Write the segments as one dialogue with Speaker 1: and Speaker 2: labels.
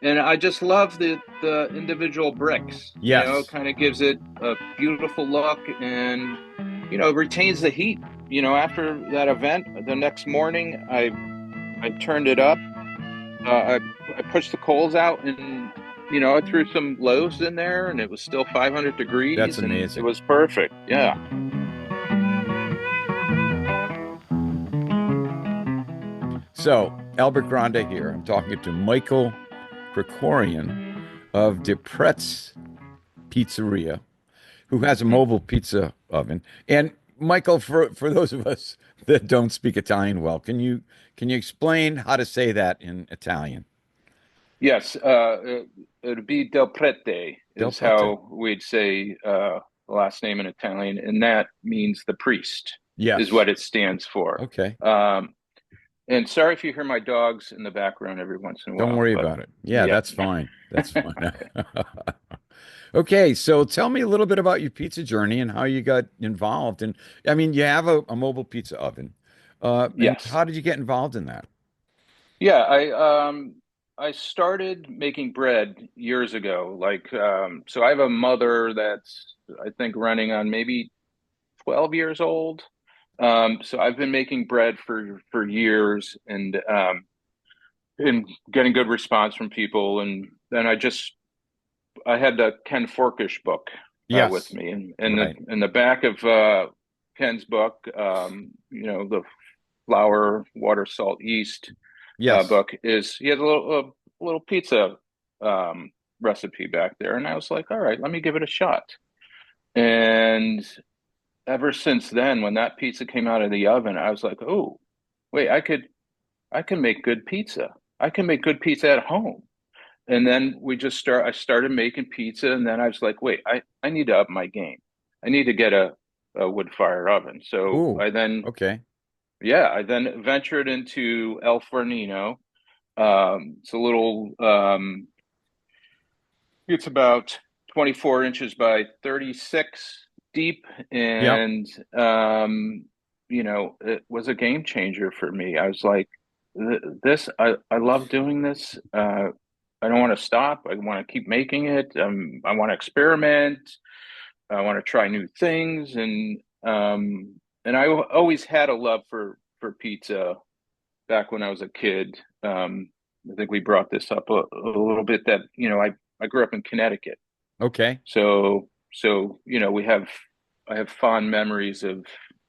Speaker 1: And I just love the individual bricks.
Speaker 2: Yes,
Speaker 1: Kind of gives it a beautiful look, and retains the heat. After that event, the next morning, I turned it up. I pushed the coals out, and I threw some loaves in there, and it was still 500
Speaker 2: that's
Speaker 1: degrees, and it
Speaker 2: amazing.
Speaker 1: was perfect. Yeah.
Speaker 2: So, Albert Grande here. I'm talking to Michael Krikorian of De Pret's Pizzeria, who has a
Speaker 1: Hmm.
Speaker 2: mobile pizza oven. And Michael, for those of us that don't speak Italian well, can you explain how to say that in Italian?
Speaker 1: Yes. It'd be Del Prete
Speaker 2: Del
Speaker 1: is
Speaker 2: Prete.
Speaker 1: how we'd say the last name in Italian, and that means the priest is
Speaker 2: Yes.
Speaker 1: what it stands for.
Speaker 2: Okay.
Speaker 1: And sorry if you hear my dogs in the background every once in a
Speaker 2: Don't
Speaker 1: while,
Speaker 2: worry
Speaker 1: but
Speaker 2: about it. Yeah,
Speaker 1: yeah.
Speaker 2: that's fine. That's fine. Okay, so tell me a little bit about your pizza journey and how you got involved. And I mean, you have a mobile pizza oven. And
Speaker 1: Yes.
Speaker 2: how did you get involved in that?
Speaker 1: Yeah, I started making bread years ago. So I have a mother that's I think running on maybe 12 years old. So I've been making bread for years, and getting good response from people. And then I had the Ken Forkish book with
Speaker 2: Yes,
Speaker 1: me, and
Speaker 2: right.
Speaker 1: in the back of Ken's book, the flour, water, salt, yeast
Speaker 2: Yes.
Speaker 1: book is he has a little pizza recipe back there, and I was like, all right, let me give it a shot. And ever since then, when that pizza came out of the oven, I was like, oh, wait, I can make good pizza. I can make good pizza at home. And then I started making pizza, and then I was like, wait, I need to up my game. I need to get a wood fire oven. So
Speaker 2: Ooh, okay.
Speaker 1: I then ventured into El Fornino. It's a little, it's about 24 inches by 36 deep.
Speaker 2: Yep.
Speaker 1: And, it was a game changer for me. I was like, I love doing this. I don't want to stop. I want to keep making it. I want to experiment. I want to try new things. And I always had a love for pizza back when I was a kid. I think we brought this up a little bit that, I grew up in Connecticut.
Speaker 2: Okay.
Speaker 1: So I have fond memories of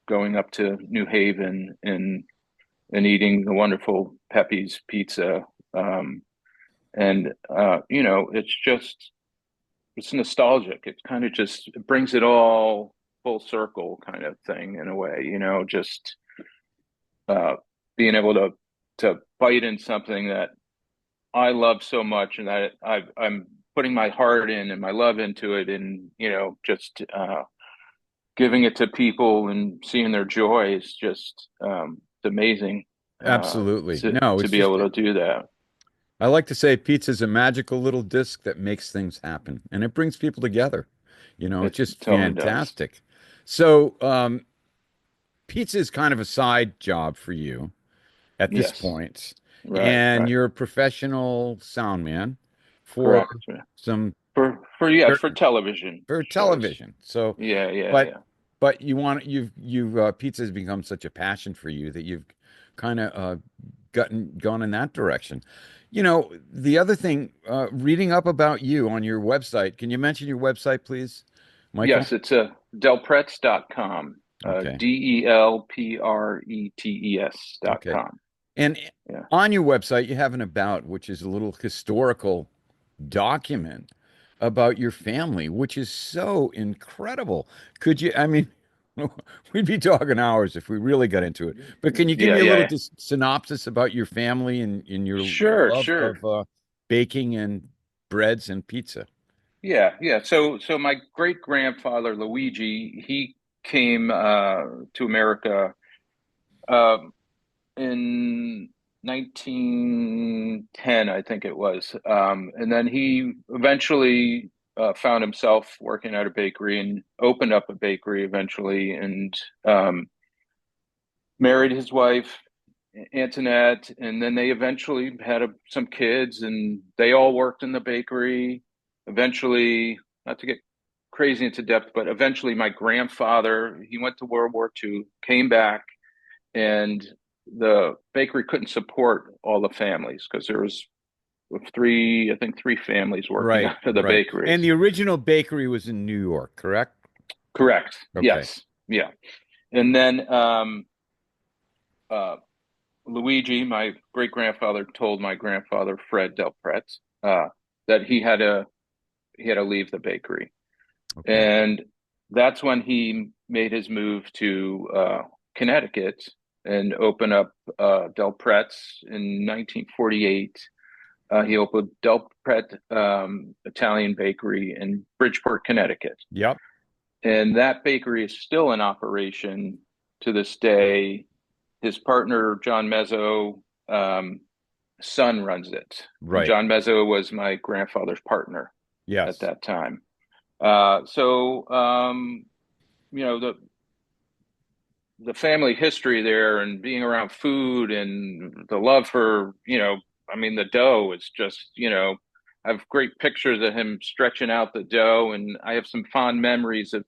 Speaker 1: going up to New Haven and eating the wonderful Pepe's pizza. It's nostalgic. It kind of just it brings it all full circle kind of thing in a way, just uh, being able to bite in something that I love so much, and that I'm putting my heart in and my love into it, and just giving it to people and seeing their joy is just it's amazing
Speaker 2: Absolutely.
Speaker 1: to
Speaker 2: No, it's
Speaker 1: be
Speaker 2: just,
Speaker 1: able to do that.
Speaker 2: I like to say pizza's a magical little disc that makes things happen and it brings people together. It's
Speaker 1: It
Speaker 2: just
Speaker 1: totally does.
Speaker 2: fantastic. So, pizza is kind of a side job for you at this
Speaker 1: Yes.
Speaker 2: point,
Speaker 1: Right.
Speaker 2: and
Speaker 1: Right.
Speaker 2: you're a professional sound man for
Speaker 1: Correct.
Speaker 2: some
Speaker 1: For yes, for television
Speaker 2: for
Speaker 1: shows.
Speaker 2: television. So,
Speaker 1: Yeah. Yeah.
Speaker 2: but
Speaker 1: Yeah.
Speaker 2: you want you've pizza has become such a passion for you that you've kind of gotten gone in that direction. The other thing, reading up about you on your website. Can you mention your website, please, Michael?
Speaker 1: Yes, it's delprets.com.
Speaker 2: Okay.
Speaker 1: DELPRETES dot
Speaker 2: Okay.
Speaker 1: com.
Speaker 2: And
Speaker 1: Yeah.
Speaker 2: on your website, you have an about, which is a little historical document about your family, which is so incredible. Could you, I mean, we'd be talking hours if we really got into it, but can you give
Speaker 1: Yeah.
Speaker 2: me a
Speaker 1: Yeah.
Speaker 2: little
Speaker 1: Yeah.
Speaker 2: synopsis about your family and, your
Speaker 1: Sure.
Speaker 2: love
Speaker 1: Sure.
Speaker 2: of baking and breads and pizza?
Speaker 1: Yeah. Yeah. So my great grandfather Luigi, he came to America um, in 1910, I think it was. And then he eventually found himself working at a bakery and opened up a bakery eventually, and um, married his wife. Antoinette, and then they eventually had some kids, and they all worked in the bakery. Eventually, not to get crazy into depth, but eventually my grandfather, he went to World War II, came back, and the bakery couldn't support all the families because there was I think three families working
Speaker 2: Right,
Speaker 1: out of the
Speaker 2: right.
Speaker 1: bakery.
Speaker 2: And the original bakery was in New York, correct?
Speaker 1: Correct.
Speaker 2: Okay.
Speaker 1: Yes. Yeah. And then uh, Luigi, my great grandfather, told my grandfather Fred Del Prete that he had to leave the bakery,
Speaker 2: Okay.
Speaker 1: and that's when he made his move to Connecticut and opened up Del Prete's in 1948. He opened Del Prete Italian Bakery in Bridgeport, Connecticut,
Speaker 2: Yep.
Speaker 1: and that bakery is still in operation to this day. His partner John Mezzo son runs it, and
Speaker 2: Right.
Speaker 1: John Mezzo was my grandfather's partner at
Speaker 2: Yes.
Speaker 1: that time. So the family history there, and being around food, and the love for I mean, the dough is just I have great pictures of him stretching out the dough, and I have some fond memories of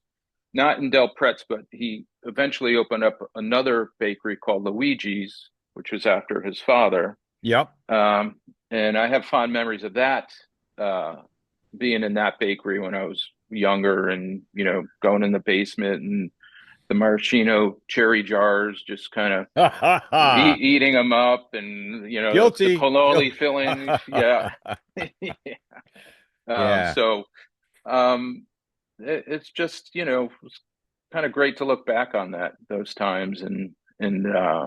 Speaker 1: not in Del Pretz, but he eventually opened up another bakery called Luigi's, which was after his father.
Speaker 2: Yep.
Speaker 1: Um, and I have fond memories of that, uh, being in that bakery when I was younger, and going in the basement and the maraschino cherry jars, just kind of
Speaker 2: Ha ha ha.
Speaker 1: eating them up, and the
Speaker 2: Guilty.
Speaker 1: cannoli filling. Yeah.
Speaker 2: Yeah.
Speaker 1: So it's just it's kind of great to look back on those times, and I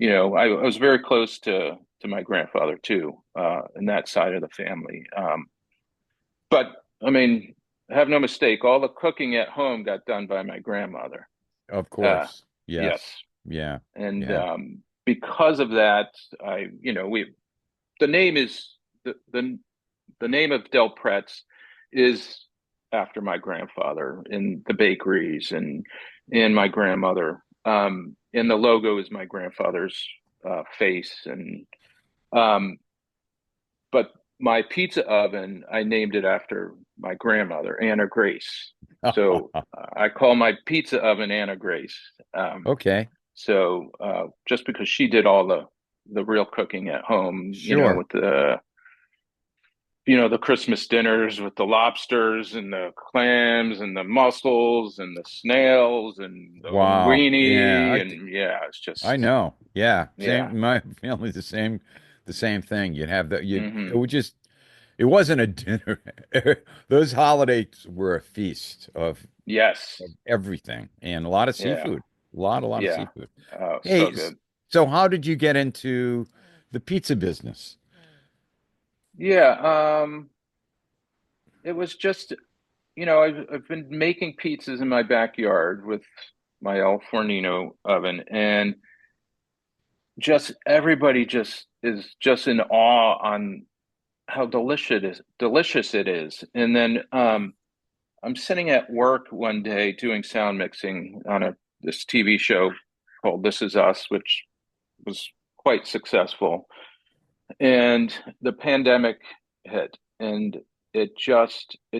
Speaker 1: was very close to my grandfather too, in that side of the family. But I mean, have no mistake, all the cooking at home got done by my grandmother.
Speaker 2: Of
Speaker 1: Uh,
Speaker 2: course.
Speaker 1: yes,
Speaker 2: Yes. Yeah.
Speaker 1: and
Speaker 2: Yeah.
Speaker 1: because of that, we the name is the name of Del Pretz is after my grandfather, in the bakeries, and my grandmother. And the logo is my grandfather's face, and um, but my pizza oven, I named it after my grandmother, Anna Grace. So I call my pizza oven Anna Grace.
Speaker 2: Okay.
Speaker 1: So just because she did all the real cooking at home,
Speaker 2: Sure.
Speaker 1: with the Christmas dinners with the lobsters and the clams and the mussels and the snails and the
Speaker 2: Wow. Yeah.
Speaker 1: linguine, and yeah, it's
Speaker 2: I
Speaker 1: just
Speaker 2: know. Yeah.
Speaker 1: yeah.
Speaker 2: Same. My family's the same thing. You'd have it
Speaker 1: Hmm.
Speaker 2: would just, it wasn't a dinner. Those holidays were a feast
Speaker 1: Yes.
Speaker 2: of everything and a lot of
Speaker 1: Yeah.
Speaker 2: seafood. A lot of
Speaker 1: Yeah.
Speaker 2: seafood.
Speaker 1: Oh, so
Speaker 2: Hey,
Speaker 1: good.
Speaker 2: so how did you get into the pizza business?
Speaker 1: Yeah. It was just, I've been making pizzas in my backyard with my El Fornino oven, and just everybody just is just in awe on how delicious it is. And then I'm sitting at work one day doing sound mixing on this TV show called This Is Us, which was quite successful. And the pandemic hit, and it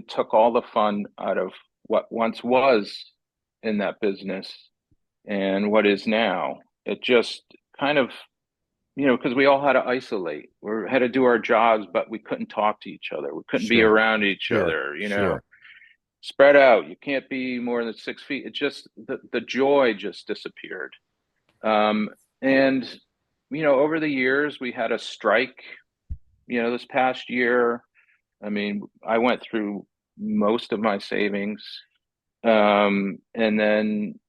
Speaker 1: took all the fun out of what once was in that business and what is now. It just kind of, because we all had to isolate. We had to do our jobs, but we couldn't talk to each other. We couldn't be
Speaker 2: Sure.
Speaker 1: around each
Speaker 2: Sure.
Speaker 1: other.
Speaker 2: Sure.
Speaker 1: Spread out. You can't be more than 6 feet. It just the joy just disappeared. Um, and over the years, we had a strike. This past year, I mean, I went through most of my savings, and then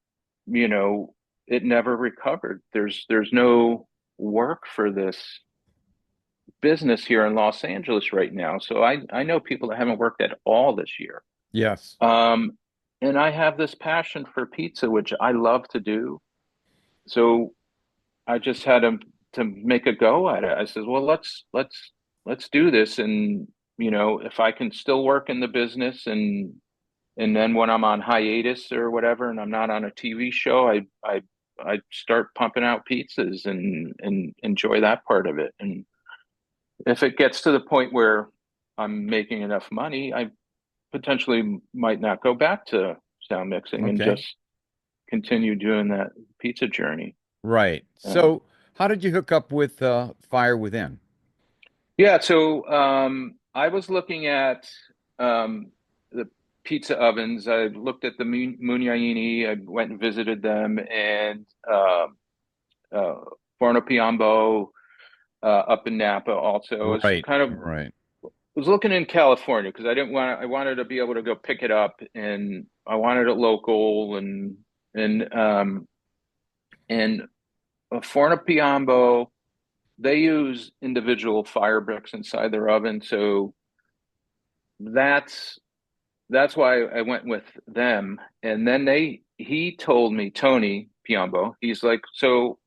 Speaker 1: you know it never recovered. There's no work for this business here in Los Angeles right now. So I know people that haven't worked at all this year.
Speaker 2: Yes.
Speaker 1: Um, and I have this passion for pizza, which I love to do. So I just had to make a go at it. I said, well, let's do this. And if I can still work in the business, and then when I'm on hiatus or whatever, and I'm not on a TV show, I I start pumping out pizzas and enjoy that part of it. And if it gets to the point where I'm making enough money, I potentially might not go back to sound mixing and
Speaker 2: Okay.
Speaker 1: just continue doing that pizza journey.
Speaker 2: Right.
Speaker 1: Uh,
Speaker 2: So, how did you hook up with Fire Within?
Speaker 1: yeah, so I was looking at the pizza ovens. I looked at the Mugnaiini. I went and visited them, and uh, Forno Piombo up in Napa. Also, I was
Speaker 2: Right.
Speaker 1: kind of
Speaker 2: Right.
Speaker 1: was looking in California because I didn't want. I wanted to be able to go pick it up, and I wanted it local, and and Forno Piombo. They use individual fire bricks inside their oven, so that's that's why I went with them. And then he told me, Tony Piombo, he's like, so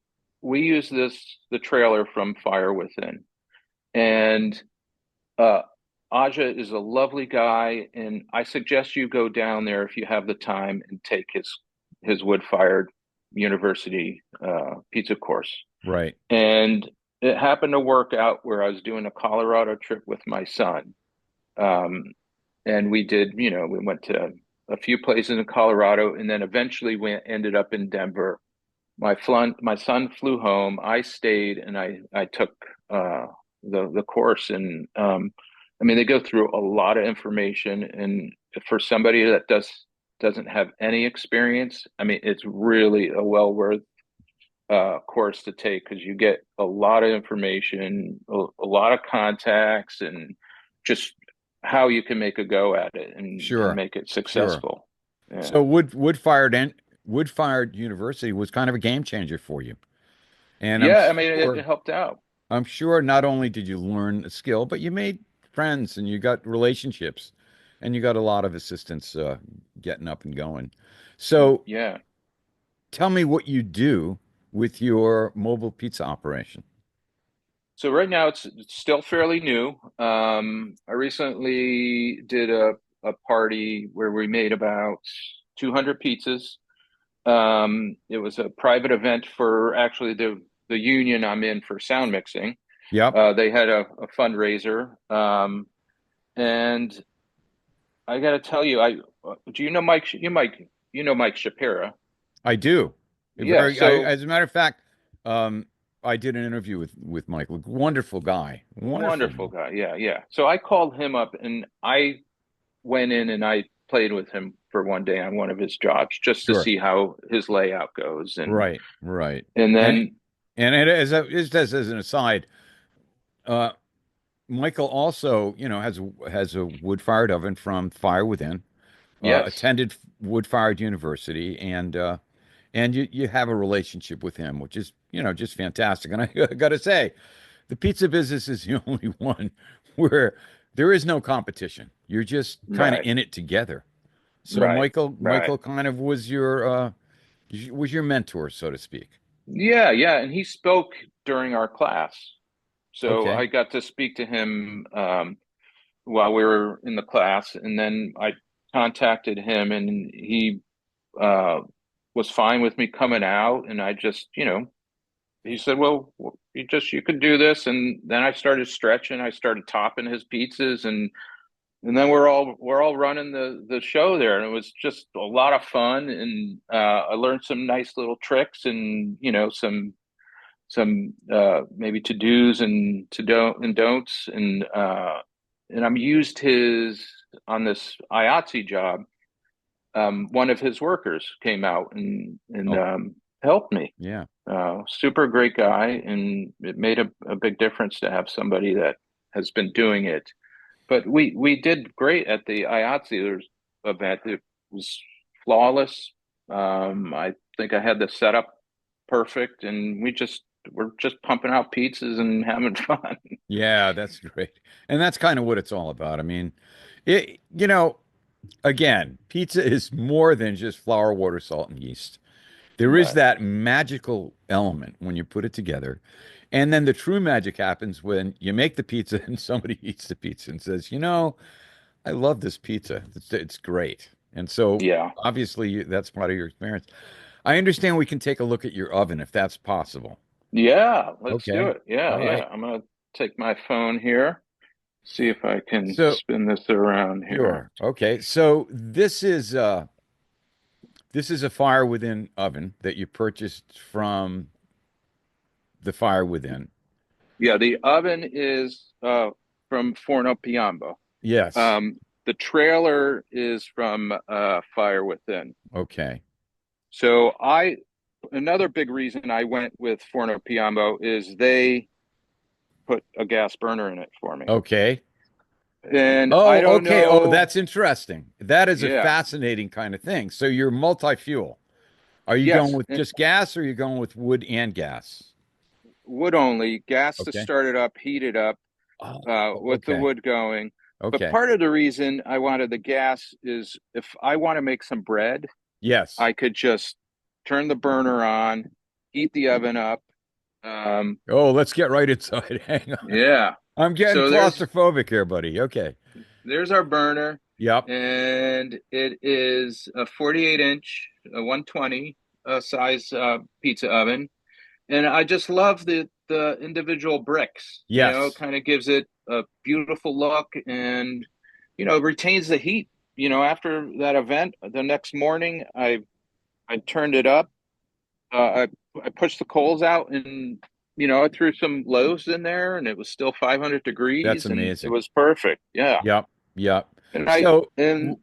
Speaker 1: we use the trailer from Fire Within. And uh Aja is a lovely guy, and I suggest you go down there if you have the time and take his wood fired university pizza course.
Speaker 2: Right.
Speaker 1: And it happened to work out where I was doing a Colorado trip with my son. Um, and we did, we went to a few places in Colorado, and then eventually we ended up in Denver. My son flew home. I stayed, and I took the course. And I mean, they go through a lot of information, and for somebody that doesn't have any experience, I mean, it's really a well worth course to take because you get a lot of information, a lot of contacts, and just how you can make a go at it and
Speaker 2: Sure.
Speaker 1: make it
Speaker 2: Sure.
Speaker 1: successful. Yeah.
Speaker 2: So Wood Fired University was kind of a game changer for you. And
Speaker 1: Yeah, I mean, it helped out.
Speaker 2: I'm sure not only did you learn a skill, but you made friends and you got relationships and you got a lot of assistance getting up and going. So
Speaker 1: Yeah.
Speaker 2: tell me what you do with your mobile pizza operation.
Speaker 1: So right now it's still fairly new. I recently did a party where we made about 200 pizzas. It was a private event for actually the union I'm in for sound mixing.
Speaker 2: Yep,
Speaker 1: They had a fundraiser, and I got to tell you, I do you know Mike? You know Mike Shapiro?
Speaker 2: I do.
Speaker 1: Yeah. So
Speaker 2: As a matter of fact, um, I did an interview with Michael. Wonderful guy. Wonderful.
Speaker 1: wonderful guy. Yeah, yeah. So I called him up, and I went in and I played with him for one day on one of his jobs just to
Speaker 2: Sure.
Speaker 1: see how his layout goes,
Speaker 2: Right, right.
Speaker 1: and
Speaker 2: And
Speaker 1: then
Speaker 2: just as an aside, uh, Michael also, has a wood-fired oven from Fire Within,
Speaker 1: yes,
Speaker 2: attended Wood-Fired University, and you have a relationship with him, which is, just fantastic. And I got to say, the pizza business is the only one where there is no competition. You're just kind of
Speaker 1: right,
Speaker 2: in it together. So
Speaker 1: right, right.
Speaker 2: Michael kind of was your mentor, so to speak.
Speaker 1: Yeah, yeah. And he spoke during our class. So
Speaker 2: Okay.
Speaker 1: I got to speak to him while we were in the class, and then I contacted him, and he uh, was fine with me coming out. And I just, he said, "Well, you could do this." And then I started stretching. I started topping his pizzas, and then we're all running the show there, and it was just a lot of fun. And I learned some nice little tricks, and some maybe to dos and to don'ts, and I'm used his on this IATSE job. One of his workers came out and
Speaker 2: Oh,
Speaker 1: helped me.
Speaker 2: yeah.
Speaker 1: Super great guy, and it made a big difference to have somebody that has been doing it. But we did great at the IATSE event. It was flawless. I think I had the setup perfect, and we're just pumping out pizzas and having fun.
Speaker 2: Yeah, that's great. And that's kind of what it's all about. I mean, again, pizza is more than just flour, water, salt, and yeast. There is
Speaker 1: Right.
Speaker 2: that magical element when you put it together. And then the true magic happens when you make the pizza and somebody eats the pizza and says, I love this pizza. It's great. And so
Speaker 1: Yeah.
Speaker 2: obviously that's part of your experience. I understand we can take a look at your oven if that's possible.
Speaker 1: Yeah, let's do
Speaker 2: Okay.
Speaker 1: it. Yeah,
Speaker 2: All right.
Speaker 1: yeah. I'm gonna take my phone here, see if I can
Speaker 2: So,
Speaker 1: spin this around here.
Speaker 2: sure. Okay. So this is a Fire Within oven that you purchased from the Fire Within.
Speaker 1: Yeah, the oven is from Forno Piombo.
Speaker 2: Yes.
Speaker 1: The trailer is from Fire Within.
Speaker 2: Okay.
Speaker 1: So another big reason I went with Forno Piombo is they put a gas burner in it for me.
Speaker 2: Okay.
Speaker 1: And I
Speaker 2: Oh,
Speaker 1: don't
Speaker 2: okay. Oh,
Speaker 1: know.
Speaker 2: that's interesting. That is a
Speaker 1: Yeah.
Speaker 2: fascinating kind of thing. So you're multi-fuel. Are you going
Speaker 1: Yes.
Speaker 2: with just gas or are you going with wood and gas?
Speaker 1: Wood only, gas to
Speaker 2: Okay.
Speaker 1: start it up, heat it up
Speaker 2: Oh,
Speaker 1: with the
Speaker 2: okay.
Speaker 1: wood going. But
Speaker 2: Okay.
Speaker 1: part of the reason I wanted the gas is if I want to make some bread,
Speaker 2: Yes.
Speaker 1: I could just turn the burner on, heat the oven up. Um,
Speaker 2: Oh, let's get right inside. Hang on.
Speaker 1: yeah.
Speaker 2: I'm getting
Speaker 1: So
Speaker 2: claustrophobic here, buddy. Okay.
Speaker 1: there's our burner,
Speaker 2: Yep.
Speaker 1: and it is a 48 inch, a 120 size pizza oven. And I just love the individual bricks.
Speaker 2: Yes.
Speaker 1: Kind of gives it a beautiful look, and retains the heat. After that event, the next morning, I turned it up. I pushed the coals out, and I threw some loaves in there, and it was still 500
Speaker 2: That's
Speaker 1: degrees, and it
Speaker 2: amazing.
Speaker 1: was perfect. Yeah,
Speaker 2: Yep. Yep.
Speaker 1: and I
Speaker 2: So,
Speaker 1: and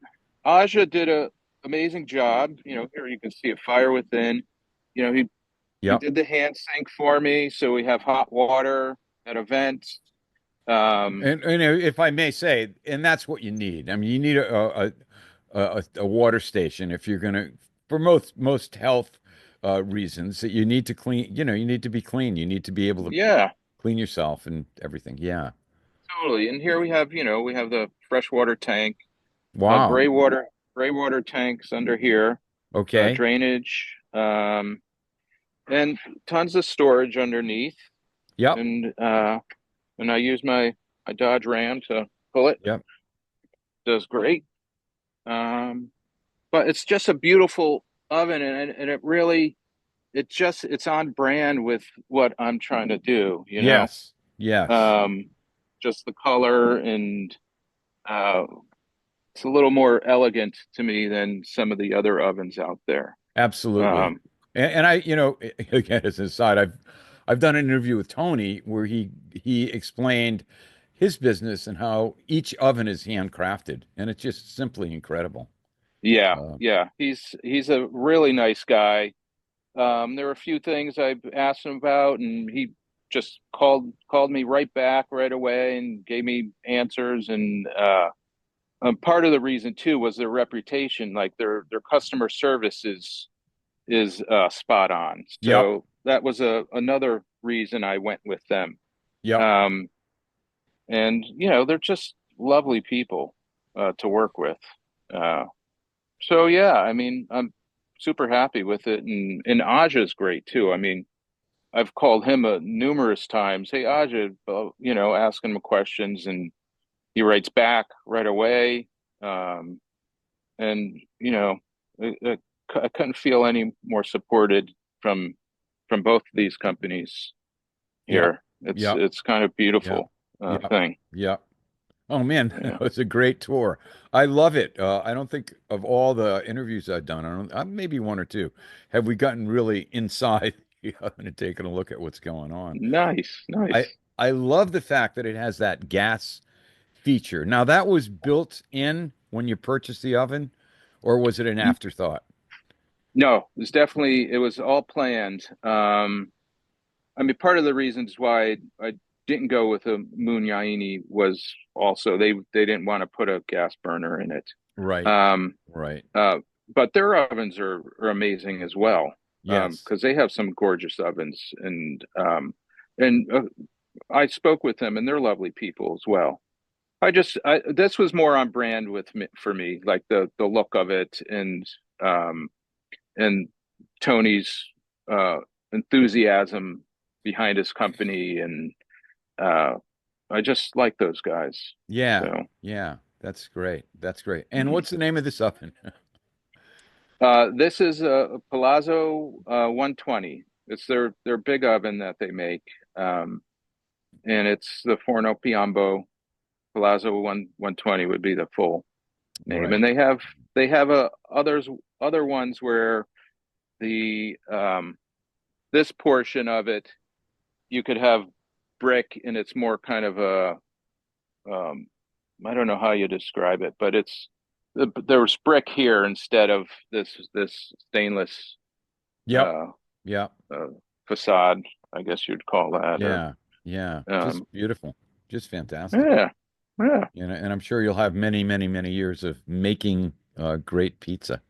Speaker 1: Aja did a amazing job. Here you can see a fire within. He
Speaker 2: yep.
Speaker 1: did the hand sink for me, so we have hot water at events.
Speaker 2: And if I may say, and that's what you need. I mean, you need a water station if you're gonna, for most health reasons, that you need to clean. You need to be clean. You need to be able to
Speaker 1: Yeah,
Speaker 2: clean yourself and everything. Yeah.
Speaker 1: totally. And here we have the freshwater tank,
Speaker 2: Wow.
Speaker 1: gray water tanks under here,
Speaker 2: Okay.
Speaker 1: drainage, and tons of storage underneath.
Speaker 2: Yep.
Speaker 1: And I use my Dodge Ram to pull it.
Speaker 2: Yep.
Speaker 1: Does great. Um, but it's just a beautiful oven, and it's on brand with what I'm trying to do.
Speaker 2: Yes. Yes.
Speaker 1: Um, just the color, and uh, it's a little more elegant to me than some of the other ovens out there.
Speaker 2: Absolutely.
Speaker 1: Um,
Speaker 2: And I, again, as an aside, I've done an interview with Tony where he explained his business and how each oven is handcrafted, and it's just simply incredible.
Speaker 1: yeah,
Speaker 2: Uh,
Speaker 1: yeah, he's a really nice guy. There were a few things I've asked him about, and he just called me right back right away and gave me answers. And part of the reason too was their reputation, like their customer service is spot on.
Speaker 2: yep.
Speaker 1: So that was another reason I went with them.
Speaker 2: Yep.
Speaker 1: Um, and they're just lovely people to work with. Uh, so yeah, I mean, I'm super happy with it, and Aja's great too. I mean, I've called him numerous times. Hey, Aja, asking him questions, and he writes back right away. Um, and I couldn't feel any more supported from both of these companies
Speaker 2: Yep.
Speaker 1: here. It's
Speaker 2: Yep.
Speaker 1: it's kind of
Speaker 2: Yep.
Speaker 1: beautiful
Speaker 2: Yep.
Speaker 1: thing.
Speaker 2: Yep. Oh man,
Speaker 1: Yeah.
Speaker 2: it was a great tour. I love it. I don't think of all the interviews I've done, maybe one or two, have we gotten really inside the oven and taken a look at what's going on.
Speaker 1: Nice,
Speaker 2: I
Speaker 1: nice.
Speaker 2: I love the fact that it has that gas feature. Now that was built in when you purchased the oven, or was it an afterthought?
Speaker 1: No, it was all planned. I mean, part of the reasons why I didn't go with a Munyaini was also they didn't want to put a gas burner in it.
Speaker 2: Right,
Speaker 1: Um,
Speaker 2: right.
Speaker 1: uh, but their ovens are amazing as well,
Speaker 2: Yes.
Speaker 1: because they have some gorgeous ovens, and I spoke with them, and they're lovely people as well. This was more on brand for me, like the look of it, um, and Tony's uh, enthusiasm behind his company, and uh, I just like those guys.
Speaker 2: Yeah.
Speaker 1: So
Speaker 2: Yeah. That's great. That's great. And
Speaker 1: mm.
Speaker 2: what's the name of this oven?
Speaker 1: This is a Palazzo 120. It's their big oven that they make, um, and it's the Forno Piombo Palazzo 120 would be the full name. And
Speaker 2: Right.
Speaker 1: they have other ones where the this portion of it you could have brick, and it's more kind of a um, I don't know how you describe it, but there's brick here instead of this stainless
Speaker 2: Yep.
Speaker 1: uh,
Speaker 2: Yep.
Speaker 1: uh, facade, I guess you'd call that, or
Speaker 2: Yeah. Yeah. Just
Speaker 1: um,
Speaker 2: beautiful. Just fantastic.
Speaker 1: yeah, yeah.
Speaker 2: And I'm sure you'll have many, many, many years of making great pizza.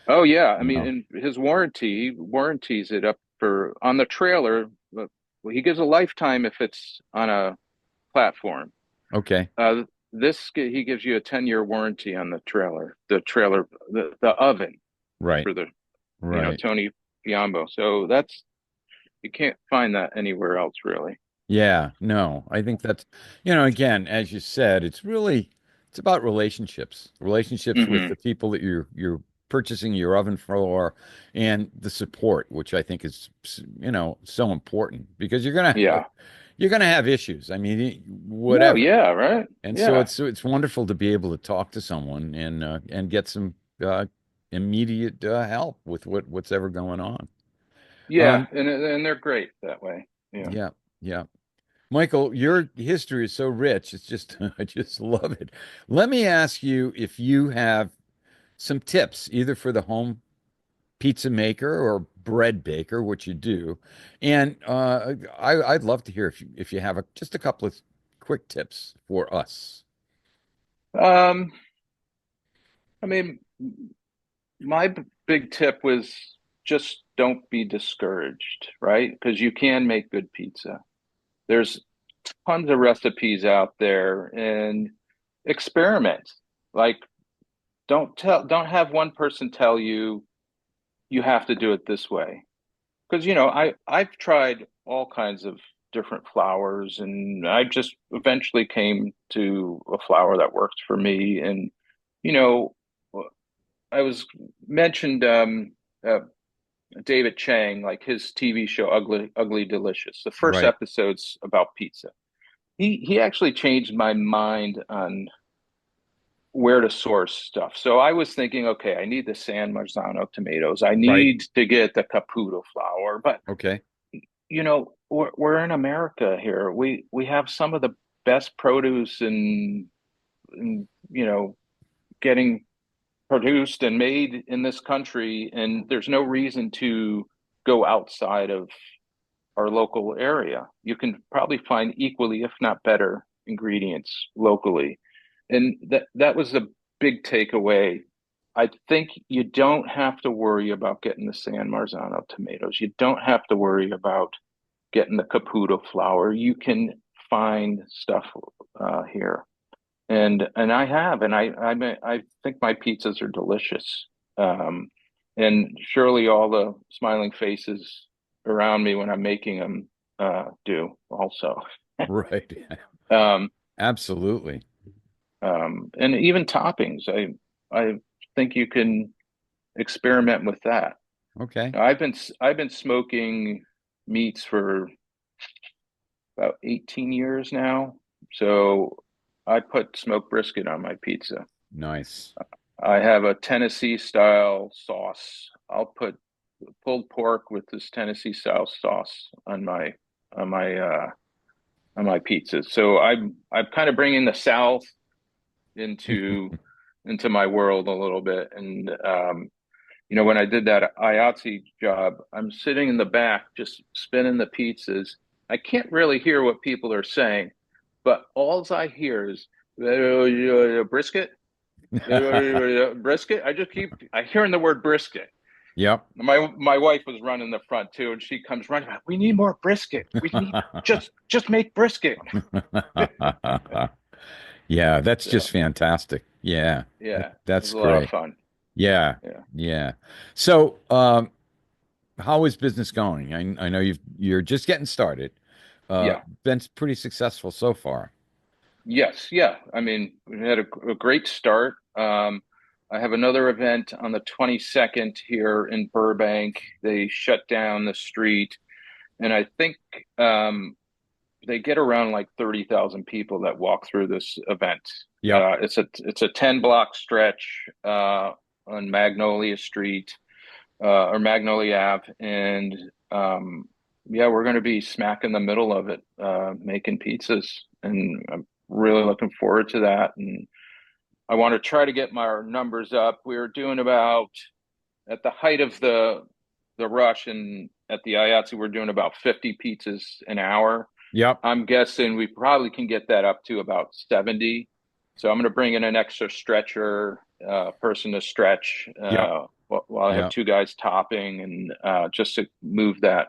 Speaker 1: Oh yeah, I
Speaker 2: You
Speaker 1: mean,
Speaker 2: know.
Speaker 1: in his warranty, he warranties it up for on the trailer. Well, he gives a lifetime if it's on a platform.
Speaker 2: Okay.
Speaker 1: Uh, he gives you a 10-year warranty on the oven
Speaker 2: Right.
Speaker 1: for the
Speaker 2: Right.
Speaker 1: Tony Piombo. So that's you can't find that anywhere else really.
Speaker 2: Yeah, no, I think that's, again, as you said, it's about relationships, relationships with
Speaker 1: Hmm.
Speaker 2: the people that you're purchasing your oven for, and the support, which I think is, so important because
Speaker 1: Yeah.
Speaker 2: you're gonna have issues. I mean,
Speaker 1: No,
Speaker 2: whatever.
Speaker 1: yeah, right.
Speaker 2: And so
Speaker 1: Yeah.
Speaker 2: it's wonderful to be able to talk to someone and get some immediate help with what's ever going on.
Speaker 1: Yeah,
Speaker 2: Um,
Speaker 1: and they're great that way. Yeah.
Speaker 2: yeah, yeah. Michael, your history is so rich. It's just, I just love it. Let me ask you if you have some tips, either for the home pizza maker or bread baker, which you do. And I'd love to hear if you have just a couple of quick tips for us.
Speaker 1: Um, I mean, my big tip was just don't be discouraged, right? Because you can make good pizza. There's tons of recipes out there, and experiment. Like, don't have one person tell you you have to do it this way. Because I've tried all kinds of different flours, and I just eventually came to a flour that works for me. And you know, I was mentioned uh, David Chang, like his TV show Ugly Delicious. The first
Speaker 2: Right,
Speaker 1: episode's about pizza. He actually changed my mind on where to source stuff. So I was thinking, okay, I need the San Marzano tomatoes. I
Speaker 2: right.
Speaker 1: need to get the Caputo flour, but
Speaker 2: Okay.
Speaker 1: we're in America here. We have some of the best produce and getting produced and made in this country, and there's no reason to go outside of our local area. You can probably find equally, if not better, ingredients locally. And that was the big takeaway. I think you don't have to worry about getting the San Marzano tomatoes. You don't have to worry about getting the Caputo flour. You can find stuff here, and I have, and I think my pizzas are delicious. Um, and surely all the smiling faces around me when I'm making them do also.
Speaker 2: Right.
Speaker 1: Um,
Speaker 2: Absolutely.
Speaker 1: and even toppings, I think you can experiment with that.
Speaker 2: Okay.
Speaker 1: I've been smoking meats for about 18 years now, so I put smoked brisket on my pizza.
Speaker 2: Nice.
Speaker 1: I have a Tennessee style sauce. I'll put pulled pork with this Tennessee style sauce on my uh on my pizzas. So I'm kind of bringing the South into into my world a little bit. And when I did that IATSE job, I'm sitting in the back just spinning the pizzas. I can't really hear what people are saying, but all I hear is brisket, brisket. I hearing the word brisket.
Speaker 2: Yep.
Speaker 1: My wife was running the front too, and she comes running back. We need more brisket. We need just make brisket.
Speaker 2: Yeah, that's just
Speaker 1: So
Speaker 2: fantastic. Yeah,
Speaker 1: yeah, it was
Speaker 2: that's
Speaker 1: a lot of
Speaker 2: great.
Speaker 1: fun.
Speaker 2: Yeah,
Speaker 1: Yeah,
Speaker 2: yeah. So, how is business going? I know you're just getting started.
Speaker 1: yeah,
Speaker 2: Been pretty successful so far.
Speaker 1: yes, yeah. I mean, we had a great start. I have another event on the 22nd here in Burbank. They shut down the street, and I think they get around like 30,000 people that walk through this event.
Speaker 2: Yep.
Speaker 1: It's a 10 block stretch on Magnolia Street or Magnolia Ave, and yeah, we're going to be smack in the middle of it, making pizzas, and I'm really looking forward to that. And I want to try to get my numbers up. We were doing about at the height of the rush and at the IATSE, we're doing about 50 pizzas an hour.
Speaker 2: Yep.
Speaker 1: I'm guessing we probably can get that up to about 70. So I'm going to bring in an extra stretcher, person to stretch,
Speaker 2: Yep.
Speaker 1: while I have
Speaker 2: Yep.
Speaker 1: two guys topping, and just to move the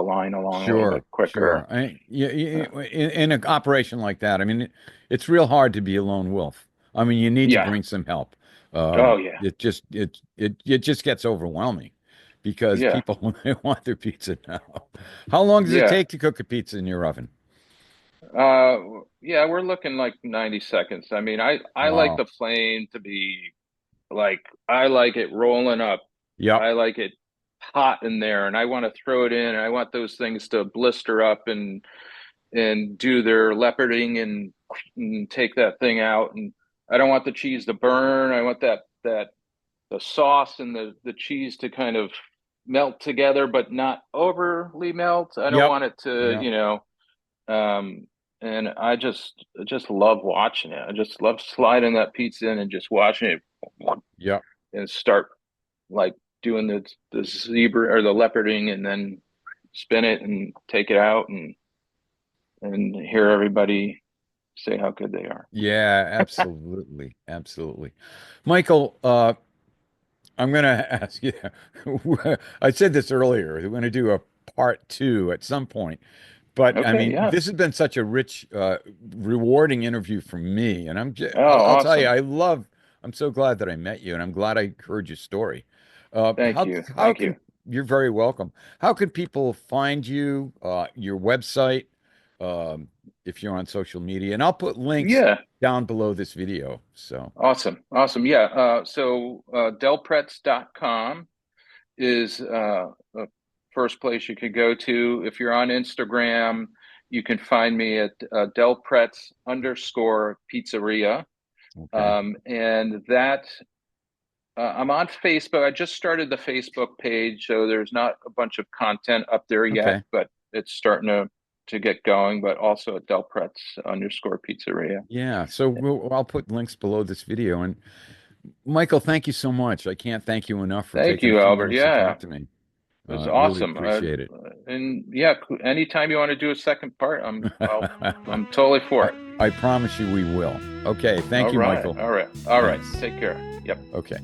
Speaker 1: line along a little
Speaker 2: Sure,
Speaker 1: bit quicker.
Speaker 2: sure.
Speaker 1: Uh,
Speaker 2: In an operation like that, I mean, it's real hard to be a lone wolf. I mean, you need to
Speaker 1: yeah.
Speaker 2: bring some help.
Speaker 1: Oh yeah.
Speaker 2: It just gets overwhelming because
Speaker 1: Yeah.
Speaker 2: people they want their pizza now. How long does it
Speaker 1: Yeah.
Speaker 2: take to cook a pizza in your oven?
Speaker 1: Uh, yeah, we're looking like 90 seconds. I mean, I like
Speaker 2: Wow.
Speaker 1: the flame to be like, I like it rolling up.
Speaker 2: Yep.
Speaker 1: I like it hot in there, and I want to throw it in, and I want those things to blister up and do their leoparding and take that thing out. And I don't want the cheese to burn. I want that the sauce and the cheese to kind of melt together, but not overly melt. I don't
Speaker 2: Yep.
Speaker 1: want it to,
Speaker 2: Yep.
Speaker 1: um, and I just love watching it. I just love sliding that pizza in and just watching it
Speaker 2: Yep.
Speaker 1: and start like doing the zebra or the leoparding, and then spin it and take it out and hear everybody say how good they are.
Speaker 2: Yeah, absolutely. Absolutely. Michael, I'm going to ask you. I said this earlier. We're going to do a part two at some point. But I
Speaker 1: Okay,
Speaker 2: mean,
Speaker 1: yeah.
Speaker 2: this has been such a rich, rewarding interview for me. And
Speaker 1: Oh,
Speaker 2: I'll tell you,
Speaker 1: awesome.
Speaker 2: I'm so glad that I met you, and I'm glad I heard your story.
Speaker 1: Thank you.
Speaker 2: How
Speaker 1: Thank you.
Speaker 2: can, you're very welcome. How can people find you, your website, um, if you're on social media? And I'll put links
Speaker 1: Yeah.
Speaker 2: down below this video. So,
Speaker 1: Awesome. Awesome. Yeah. Delprets.com is the first place you could go to. If you're on Instagram, you can find me at Delprets underscore pizzeria.
Speaker 2: okay.
Speaker 1: And that I'm on Facebook. I just started the Facebook page, so there's not a bunch of content up there yet,
Speaker 2: Okay.
Speaker 1: but it's starting to get going. But also at Delprets underscore pizzeria.
Speaker 2: Yeah. So I'll put links below this video. And Michael, thank you so much. I can't thank you enough for
Speaker 1: Thank
Speaker 2: taking a
Speaker 1: you,
Speaker 2: few
Speaker 1: Albert.
Speaker 2: minutes to
Speaker 1: Yeah,
Speaker 2: talk to me.
Speaker 1: it was
Speaker 2: Really
Speaker 1: awesome.
Speaker 2: appreciate it.
Speaker 1: And yeah, anytime you want to do a second part, I'm
Speaker 2: I,
Speaker 1: totally for it.
Speaker 2: I promise you we will. Okay. Thank
Speaker 1: All
Speaker 2: you,
Speaker 1: right,
Speaker 2: Michael.
Speaker 1: all right, all right.
Speaker 2: Thanks.
Speaker 1: Take care. Yep.
Speaker 2: Okay.